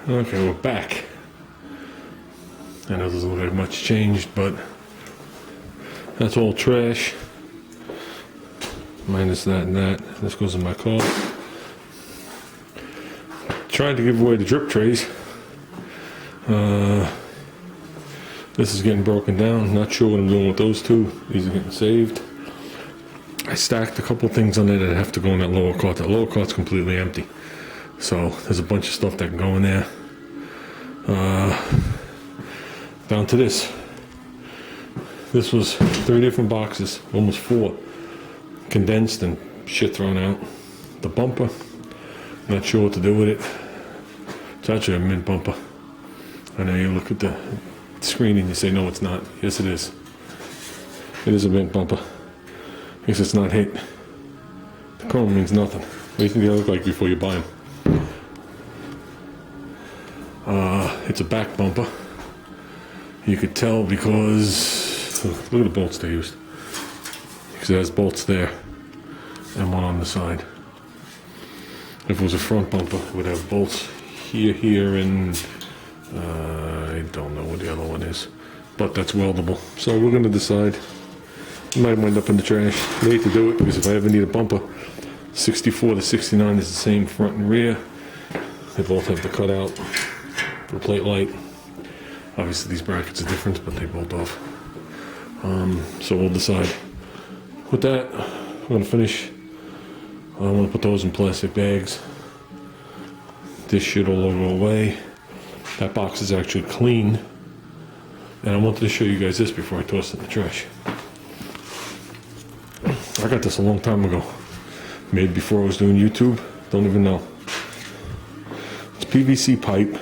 Okay, we're back. I know it doesn't look like much changed, but that's all trash. Minus that and that. This goes in my car. Tried to give away the drip trays. This is getting broken down. Not sure what I'm doing with those two. These are getting saved. I stacked a couple things on there that have to go in that lower cart. That lower cart's completely empty. So there's a bunch of stuff that can go in there. Down to this. This was 3 different boxes, almost 4. Condensed and shit thrown out. The bumper, not sure what to do with it. It's actually a mint bumper. I know you look at the screen and you say, no, it's not. Yes, it is. It is a mint bumper. I guess it's not hit. The chrome means nothing. What do you think they look like before you buy them? It's a back bumper. You could tell because, look at the bolts they used. Because it has bolts there and one on the side. If it was a front bumper, it would have bolts here, and I don't know what the other one is. But that's weldable. So we're going to decide. It might wind up in the trash. I hate to do it because if I ever need a bumper, 64 to 69 is the same front and rear. They both have the cutout, the plate light. Obviously these brackets are different, but they bolt off. So we'll decide. With that, I'm going to finish. I want to put those in plastic bags. This shit will all go away. That box is actually clean. And I wanted to show you guys this before I toss it in the trash. I got this a long time ago. Made before I was doing YouTube. Don't even know. It's PVC pipe.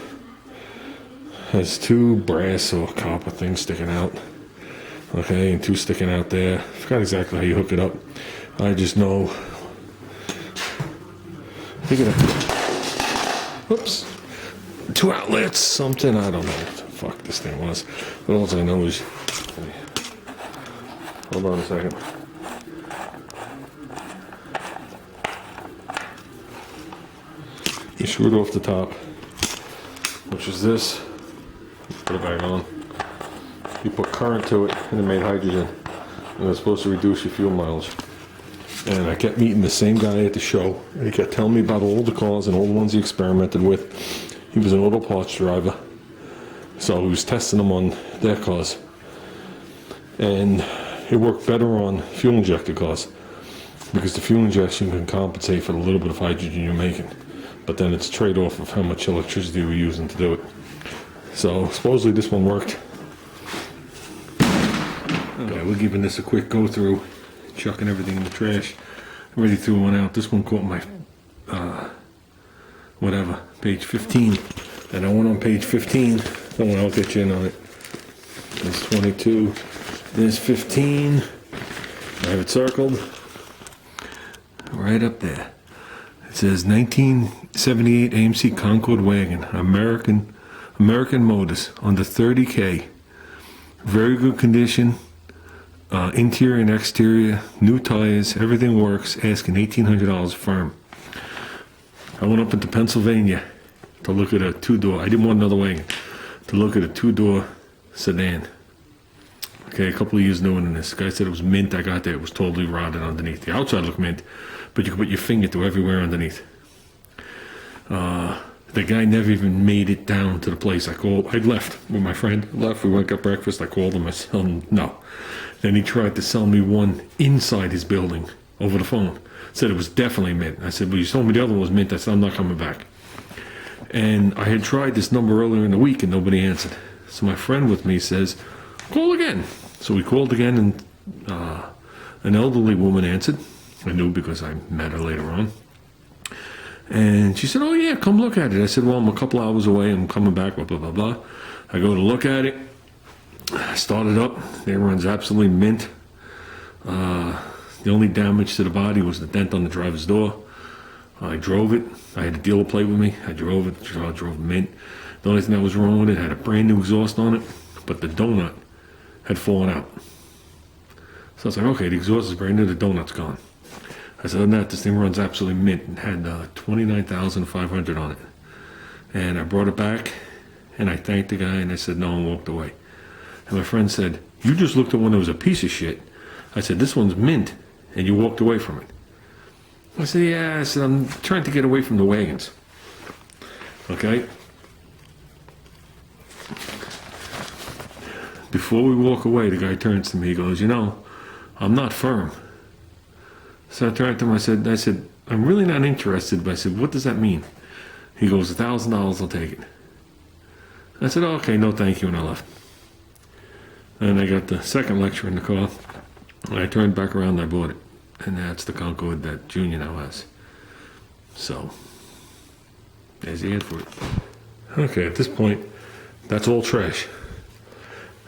Has 2 brass or copper things sticking out. Okay, and 2 sticking out there. I forgot exactly how you hook it up. I just know. Whoops. 2 outlets, something. I don't know what the fuck this thing was. But all I know is. Hold on a second. You screw it off the top, which is this. Put it back on. You put current to it, and it made hydrogen. And it's supposed to reduce your fuel mileage. And I kept meeting the same guy at the show, and he kept telling me about all the cars and all the ones he experimented with. He was an auto parts driver, so he was testing them on their cars. And it worked better on fuel injected cars, because the fuel injection can compensate for the little bit of hydrogen you're making. But then it's trade-off of how much electricity we're using to do it. So supposedly this one worked. Okay, we're giving this a quick go through, chucking everything in the trash. I already threw one out. This one caught my page 15. And I went on page 15. That one I'll get you in on it. There's 22. There's 15. I have it circled. Right up there. It says 1978 AMC Concorde wagon, American Motors, under 30K. Very good condition. Interior and exterior, new tires, everything works. Asking $1,800 firm. I went up into Pennsylvania to look at a 2-door. I didn't want another wagon. To look at a 2-door sedan. Okay, a couple of years newer than this. The guy said it was mint. I got there. It was totally rotted underneath. The outside looked mint, but you could put your finger through everywhere underneath. The guy never even made it down to the place. I'd left with my friend. We went got breakfast. I called him. I said, no. Then he tried to sell me one inside his building over the phone. Said it was definitely mint. I said, well, you told me the other one was mint. I said, I'm not coming back. And I had tried this number earlier in the week and nobody answered. So my friend with me says, call again. So we called again and an elderly woman answered. I knew because I met her later on. And she said, oh yeah, come look at it. I said, well, I'm a couple hours away. I'm coming back, blah, blah, blah, blah. I go to look at it. I started up. It runs absolutely mint. The only damage to the body was the dent on the driver's door. I drove it. I had a dealer plate with me. I drove it. I drove mint. The only thing that was wrong with it had a brand new exhaust on it, but the donut had fallen out. So I was like, okay, the exhaust is brand new, the donut's gone. I said, other than that, this thing runs absolutely mint and had 29,500 on it. And I brought it back, and I thanked the guy, and I said no, and walked away. And my friend said, you just looked at one that was a piece of shit. I said, this one's mint, and you walked away from it. I said, yeah, I said, I'm trying to get away from the wagons. Okay? Before we walk away, the guy turns to me, he goes, you know, I'm not firm. So I turned to him, I said, I'm really not interested, but I said, what does that mean? He goes, $1,000, I'll take it. I said, oh, okay, no thank you, and I left. And I got the second lecture in the car, and I turned back around and I bought it. And that's the Concorde that Junior now has. So, there's the ad for it. Okay, at this point, that's all trash.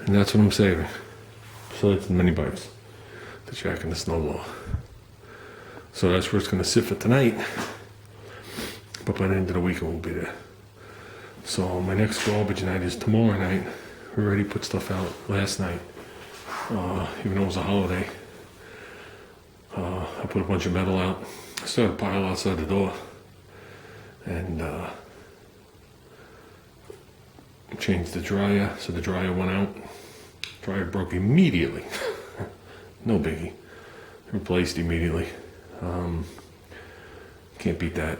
And that's what I'm saving. So that's the mini bikes, the jack and the snowball. So that's where it's going to sit for tonight. But by the end of the week, it won't be there. So my next garbage night is tomorrow night. We already put stuff out last night, even though it was a holiday. I put a bunch of metal out. I started a pile outside the door. And changed the dryer, so the dryer went out. Dryer broke immediately. No biggie. Replaced immediately. Can't beat that.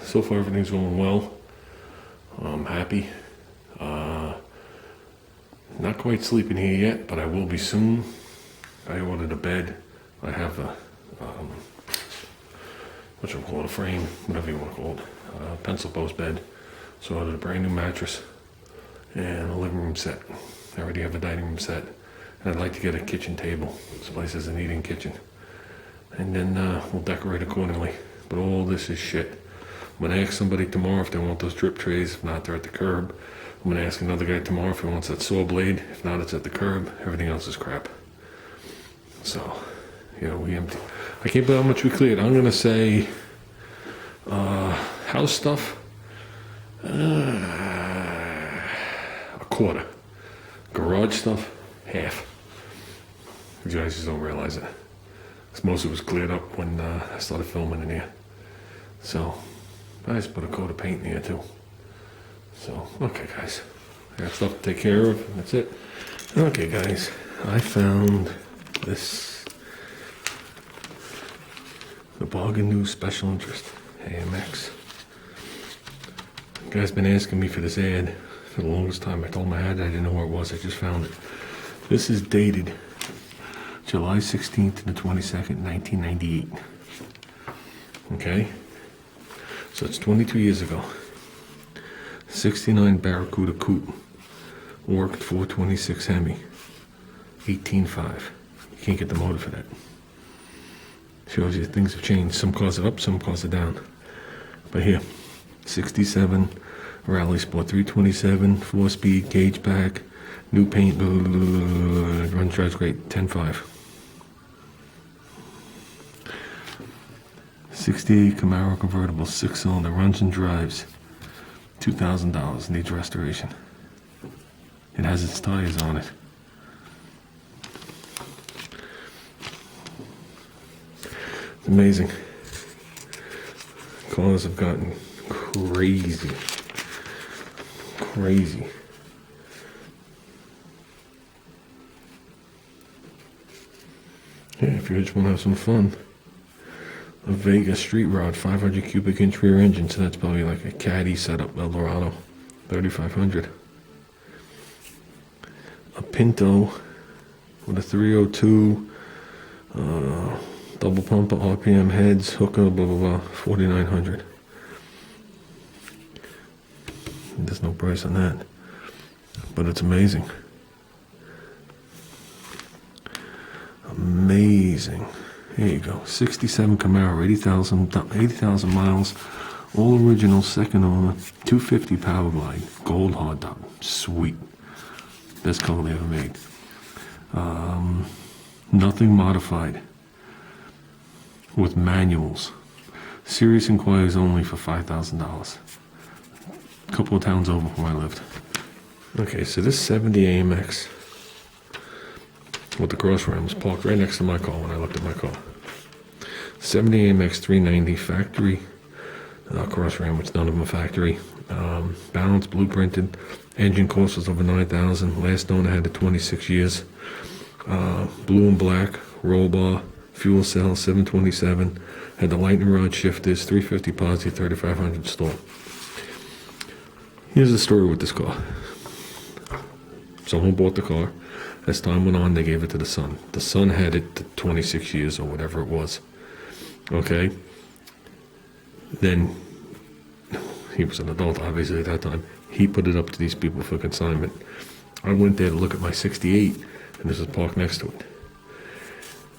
So far everything's going well. I'm happy. Not quite sleeping here yet, but I will be soon. I ordered a bed. I have a, what you call it, a frame, whatever you want to call it, a pencil post bed. So I ordered a brand new mattress and a living room set. I already have a dining room set. And I'd like to get a kitchen table. This place has an eating kitchen. And then we'll decorate accordingly. But all this is shit. I'm going to ask somebody tomorrow if they want those drip trays. If not, they're at the curb. I'm going to ask another guy tomorrow if he wants that saw blade. If not, it's at the curb. Everything else is crap. So, you know, we empty. I can't believe how much we cleared. I'm going to say house stuff, a quarter. Garage stuff, half. You guys just don't realize it. Because most of it was cleared up when I started filming in here. So, I just put a coat of paint in here too. So, okay guys. I got stuff to take care of, and that's it. Okay guys, I found this. The Bargain News Special Interest, AMX. The guy's been asking me for this ad for the longest time. I told him I had it, I didn't know where it was, I just found it. This is dated July 16th to the 22nd, 1998. Okay? So it's 22 years ago. 69 Barracuda Coupe. Worked 426 Hemi. 18.5. You can't get the motor for that. Shows you things have changed. Some cars are up, some cars are down. But here, 67 Rally Sport 327, 4-speed, gauge pack, new paint, run drives great, 10.5. 68 Camaro convertible, 6-cylinder, runs and drives, $2,000, needs restoration. It has its tires on it. It's amazing. Cars have gotten crazy. Crazy. Yeah, if you just want to have some fun. A Vega Street Rod, 500 cubic inch rear engine, so that's probably like a Caddy setup, Eldorado, 3500. A Pinto with a 302, double pumper, RPM heads, hooker, blah blah blah, 4900. There's no price on that, but it's amazing. Amazing. Here you go. 67 Camaro, 80,000 miles, all original, second owner, 250 Power Glide, gold hard top, sweet, best color they ever made. Nothing modified, with manuals. Serious inquiries only for $5,000. A couple of towns over where I lived. Okay, so this 70 AMX with the cross ram was parked right next to my car when I looked at my car. 70 AMX 390 factory cross ram, which none of them are factory. Balanced, blueprinted. Engine cost was over 9,000. Last owner had it 26 years. Blue and black, roll bar, fuel cell, 727. Had the lightning rod shifters, 350 posi, 3500 stall. Here's the story with this car. Someone bought the car. As time went on, they gave it to the son. The son had it to 26 years or whatever it was. Okay? Then, he was an adult, obviously, at that time. He put it up to these people for consignment. I went there to look at my 68, and this was parked next to it.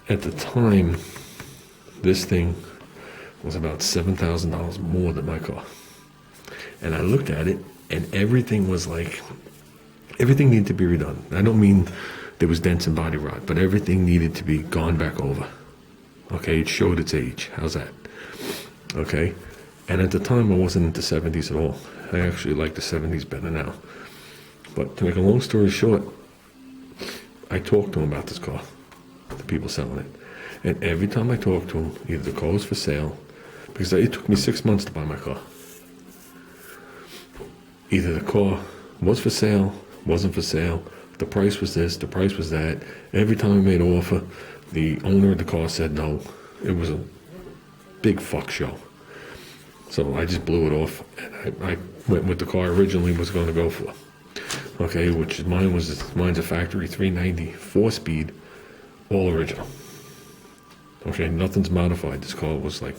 At the time, this thing was about $7,000 more than my car. And I looked at it, and everything was like, everything needed to be redone. I don't mean there was dents in body rod, but everything needed to be gone back over. Okay, it showed its age. How's that? Okay, and at the time I wasn't into 70s at all. I actually like the 70s better now. But to make a long story short, I talked to him about this car, the people selling it. And every time I talked to him, either the car was for sale, because it took me 6 months to buy my car. Either the car was for sale, wasn't for sale, the price was this, the price was that. Every time I made an offer, the owner of the car said no. It was a big fuck show. So I just blew it off, and I went with the car I originally was going to go for. Okay, which mine's a factory 390, 4-speed, all original. Okay, nothing's modified. This car was like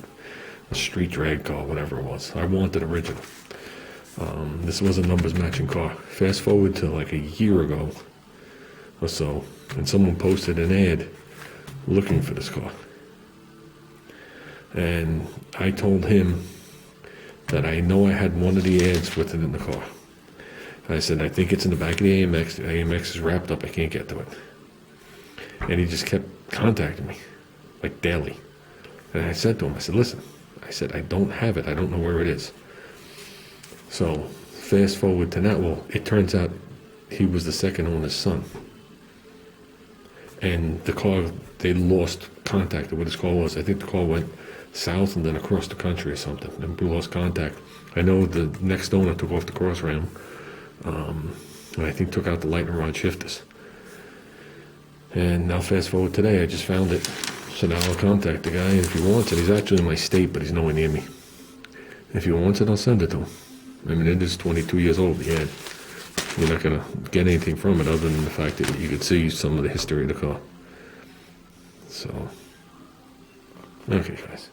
a street drag car, whatever it was. I wanted original. This was a numbers matching car. Fast forward to like a year ago or so, and someone posted an ad looking for this car. And I told him that I know I had one of the ads with it in the car. I said, I think it's in the back of the AMX. The AMX is wrapped up. I can't get to it. And he just kept contacting me, like daily. And I said to him, I said, listen, I said, I don't have it. I don't know where it is. So fast forward to now. Well, it turns out he was the second owner's son. And the car, they lost contact of what his car was. I think the car went south and then across the country or something, and we lost contact. I know the next owner took off the cross ram, and I think took out the lightning rod shifters. And now fast forward today, I just found it. So now I'll contact the guy, and if he wants it, he's actually in my state, but he's nowhere near me. If he wants it, I'll send it to him. I mean, it is 22 years old, the ad. You're not going to get anything from it other than the fact that you could see some of the history of the car. So, okay, guys.